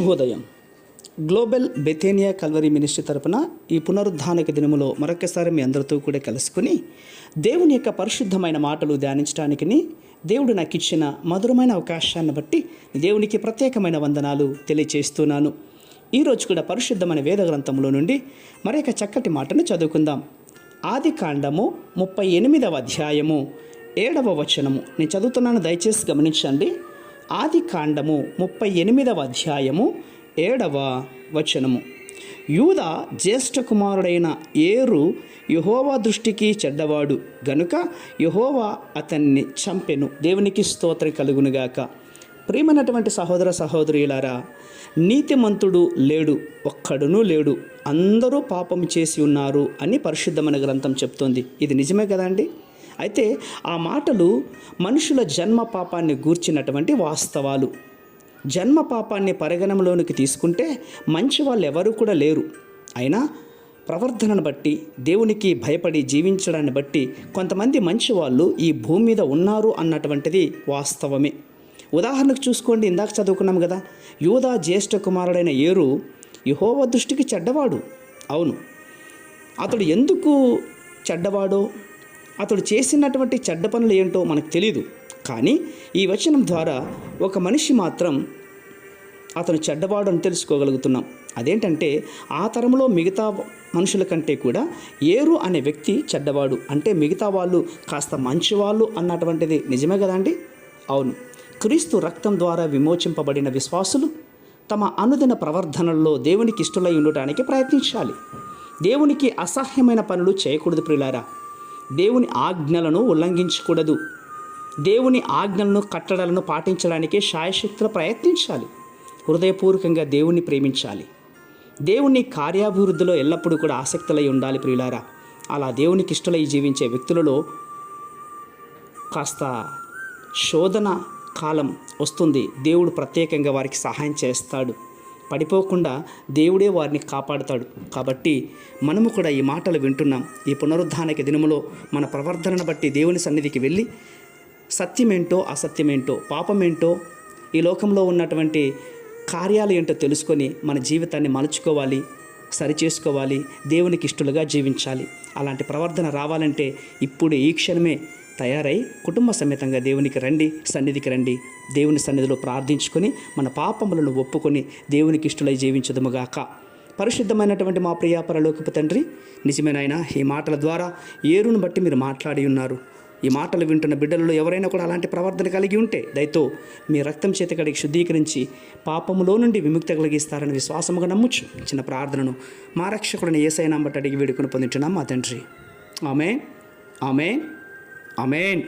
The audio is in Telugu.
శుభోదయం. గ్లోబల్ బెథేనియా కల్వరీ మినిస్ట్రీ తరపున ఈ పునరుద్ధానక దినములో మరొకసారి మీ అందరితో కూడా కలుసుకుని దేవుని యొక్క పరిశుద్ధమైన మాటలు ధ్యానించడానికి దేవుడు నాకు ఇచ్చిన మధురమైన అవకాశాన్ని బట్టి దేవునికి ప్రత్యేకమైన వందనాలు తెలియచేస్తున్నాను. ఈరోజు కూడా పరిశుద్ధమైన వేద గ్రంథంలో నుండి మరొక చక్కటి మాటను చదువుకుందాం. ఆది కాండము 38వ అధ్యాయము 7వ వచనము నేను చదువుతున్నాను, దయచేసి గమనించండి. ఆది కాండము 38వ అధ్యాయము 7వ వచనము. యూదా జ్యేష్ఠ కుమారుడైన ఏరు యెహోవా దృష్టికి చెడ్డవాడు గనుక యెహోవా అతన్ని చంపెను. దేవునికి స్తోత్రం కలుగునుగాక. ప్రియమైనటువంటి సహోదర సహోదరులారా, నీతిమంతుడు లేడు, ఒక్కడునూ లేడు, అందరూ పాపం చేసి ఉన్నారు అని పరిశుద్ధమైన గ్రంథం చెప్తోంది. ఇది నిజమే కదండి. అయితే ఆ మాటలు మనుషుల జన్మ పాపాన్ని గూర్చినటువంటి వాస్తవాలు. జన్మ పాపాన్ని పరిగణనలోనికి తీసుకుంటే మంచి వాళ్ళు ఎవరు కూడా లేరు. అయినా ప్రవర్తనను బట్టి, దేవునికి భయపడి జీవించడాన్ని బట్టి కొంతమంది మంచి వాళ్ళు ఈ భూమి మీద ఉన్నారు అన్నటువంటిది వాస్తవమే. ఉదాహరణకు చూసుకోండి, ఇందాక చదువుకున్నాం కదా, యూదా జ్యేష్ఠ కుమారుడైన ఏరు యెహోవా దృష్టికి చెడ్డవాడు. అవును, అతడు ఎందుకు చెడ్డవాడో, అతడు చేసినటువంటి చెడ్డ పనులు ఏంటో మనకు తెలియదు. కానీ ఈ వచనం ద్వారా ఒక మనిషి మాత్రం అతను చెడ్డవాడు అని తెలుసుకోగలుగుతున్నాం. అదేంటంటే ఆ తరంలో మిగతా మనుషుల కంటే కూడా ఏరు అనే వ్యక్తి చెడ్డవాడు. అంటే మిగతా వాళ్ళు కాస్త మంచివాళ్ళు అన్నటువంటిది నిజమే కదండి. అవును, క్రీస్తు రక్తం ద్వారా విమోచింపబడిన విశ్వాసులు తమ అనుదిన ప్రవర్తనల్లో దేవునికి ఇష్టలై ఉండటానికి ప్రయత్నించాలి. దేవునికి అసహ్యమైన పనులు చేయకూడదు ప్రియులారా. దేవుని ఆజ్ఞలను ఉల్లంఘించకూడదు. దేవుని ఆజ్ఞలను, కట్టడలను పాటించడానికి శాయశక్తులు ప్రయత్నించాలి. హృదయపూర్వకంగా దేవుణ్ణి ప్రేమించాలి. దేవుని కార్యాభివృద్ధిలో ఎల్లప్పుడూ కూడా ఆసక్తులై ఉండాలి ప్రియులారా. అలా దేవునికి ఇష్టలై జీవించే వ్యక్తులలో కాస్త శోధన కాలం వస్తుంది. దేవుడు ప్రత్యేకంగా వారికి సహాయం చేస్తాడు. పడిపోకుండా దేవుడే వారిని కాపాడుతాడు. కాబట్టి మనము కూడా ఈ మాటలు వింటున్నాం. ఈ పునరుద్ధానక దినములో మన ప్రవర్తనను బట్టి దేవుని సన్నిధికి వెళ్ళి సత్యమేంటో, అసత్యమేంటో, పాపమేంటో, ఈ లోకంలో ఉన్నటువంటి కార్యాలు ఏంటో తెలుసుకొని మన జీవితాన్ని మలుచుకోవాలి, సరిచేసుకోవాలి, దేవునికి ఇష్టలుగా జీవించాలి. అలాంటి ప్రవర్తన రావాలంటే ఇప్పుడు ఈ క్షణమే తయారై కుటుంబ సమేతంగా దేవునికి రండి, సన్నిధికి రండి. దేవుని సన్నిధిలో ప్రార్థించుకొని మన పాపములను ఒప్పుకొని దేవునికి ఇష్టలై జీవించదుముగాక. పరిశుద్ధమైనటువంటి మా ప్రియ పరలోకపు తండ్రి, నిజమైన ఆయన, ఈ మాటల ద్వారా ఏరును బట్టి మీరు మాట్లాడి ఉన్నారు. ఈ మాటలు వింటున్న బిడ్డలలో ఎవరైనా కూడా అలాంటి ప్రవర్తన కలిగి ఉంటే దయతో మీ రక్తం చేత కడిగి శుద్ధీకరించి పాపములో నుండి విముక్తి కలిగిస్తారని విశ్వాసముగా నమ్ముచ్చు. చిన్న ప్రార్థనను మా రక్షకుడిని యేసయ్య నామమున అడిగి వేడుకొని పొందుచున్నాం మా తండ్రి. ఆమేన్, ఆమేన్, ఆమేన్.